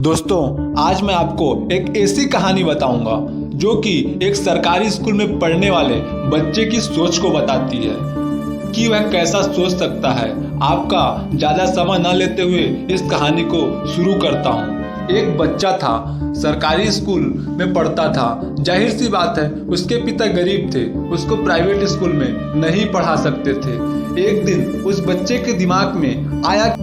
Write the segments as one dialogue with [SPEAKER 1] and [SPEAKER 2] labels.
[SPEAKER 1] दोस्तों, आज मैं आपको एक ऐसी कहानी बताऊंगा जो कि एक सरकारी स्कूल में पढ़ने वाले बच्चे की सोच को बताती है कि वह कैसा सोच सकता है। आपका ज़्यादा समय न लेते हुए इस कहानी को शुरू करता हूँ। एक बच्चा था, सरकारी स्कूल में पढ़ता था। जाहिर सी बात है, उसके पिता गरीब थे, उसको प्राइवेट स्कूल में नहीं पढ़ा सकते थे। एक दिन उस बच्चे के दिमाग में आया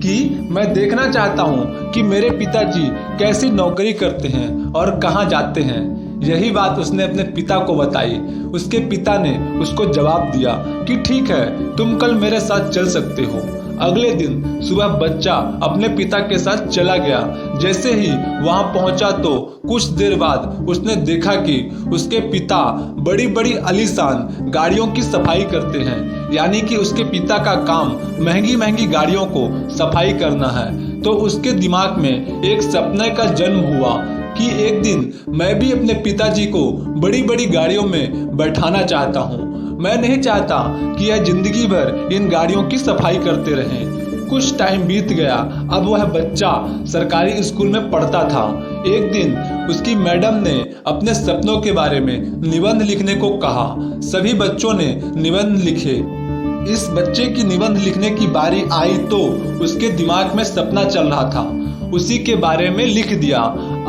[SPEAKER 1] कि मैं देखना चाहता हूँ कि मेरे पिताजी कैसी नौकरी करते हैं और कहाँ जाते हैं। यही बात उसने अपने पिता को बताई। उसके पिता ने उसको जवाब दिया कि ठीक है, तुम कल मेरे साथ चल सकते हो। अगले दिन सुबह बच्चा अपने पिता के साथ चला गया। जैसे ही वहां पहुंचा तो कुछ देर बाद उसने देखा कि उसके पिता बड़ी बड़ी आलीशान गाड़ियों की सफाई करते हैं, यानी कि उसके पिता का काम महंगी महंगी गाड़ियों को सफाई करना है। तो उसके दिमाग में एक सपने का जन्म हुआ कि एक दिन मैं भी अपने पिताजी को बड़ी बड़ी गाड़ियों में बैठाना चाहता हूँ। मैं नहीं चाहता कि यह जिंदगी भर इन गाड़ियों की सफाई करते रहें। कुछ टाइम बीत गया। अब वह बच्चा सरकारी स्कूल में पढ़ता था। एक दिन उसकी मैडम ने अपने सपनों के बारे में निबंध लिखने को कहा। सभी बच्चों ने निबंध लिखे। इस बच्चे की निबंध लिखने की बारी आई तो उसके दिमाग में सपना चल रहा था, उसी के बारे में लिख दिया।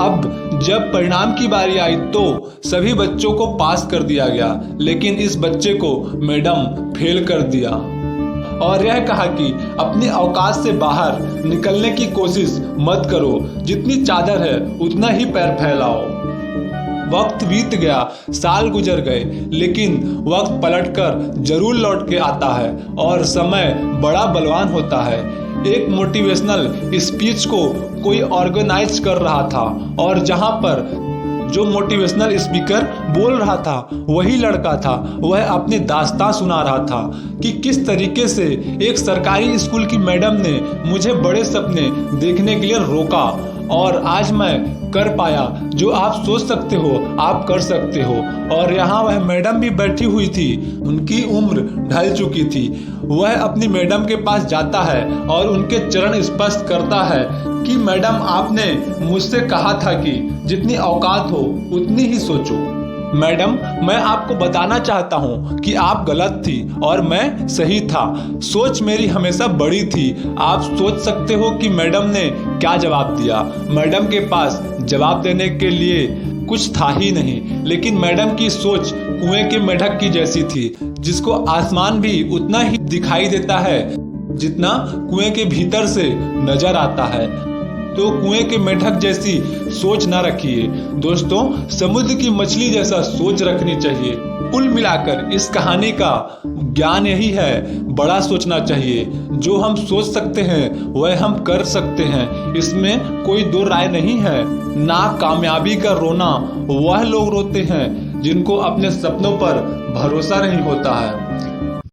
[SPEAKER 1] अब जब परिणाम की बारी आई तो सभी बच्चों को पास कर दिया गया, लेकिन इस बच्चे को मैडम फेल कर दिया और यह कहा कि अपनी औकात से बाहर निकलने की कोशिश मत करो, जितनी चादर है उतना ही पैर फैलाओ। वक्त बीत गया, साल गुजर गए, लेकिन वक्त पलटकर जरूर लौट के आता है और समय बड़ा बलवान होता है। एक मोटिवेशनल स्पीच को कोई ऑर्गेनाइज कर रहा था और जहां पर जो मोटिवेशनल स्पीकर बोल रहा था वही लड़का था। वह अपनी दास्तां सुना रहा था कि किस तरीके से एक सरकारी स्कूल की मैडम ने मुझे बड़े सपने देखने के लिए रोका और आज मैं कर पाया। जो आप सोच सकते हो आप कर सकते हो। और यहाँ वह मैडम भी बैठी हुई थी, उनकी उम्र ढल चुकी थी। वह अपनी मैडम के पास जाता है और उनके चरण स्पर्श करता है कि मैडम, आपने मुझसे कहा था कि जितनी औकात हो उतनी ही सोचो। मैडम, मैं आपको बताना चाहता हूँ कि आप गलत थी और मैं सही था। सोच मेरी हमेशा बड़ी थी। आप सोच सकते हो कि मैडम ने क्या जवाब दिया। मैडम के पास जवाब देने के लिए कुछ था ही नहीं, लेकिन मैडम की सोच कुएं के मेढक की जैसी थी, जिसको आसमान भी उतना ही दिखाई देता है जितना कुएं के भीतर से नजर आता है। तो कुएं के मेढक जैसी सोच ना रखिए दोस्तों, समुद्र की मछली जैसा सोच रखनी चाहिए। कुल मिलाकर इस कहानी का ज्ञान यही है, बड़ा सोचना चाहिए। जो हम सोच सकते हैं वह हम कर सकते हैं, इसमें कोई दो राय नहीं है। ना कामयाबी का रोना वह लोग रोते हैं जिनको अपने सपनों पर भरोसा नहीं होता है।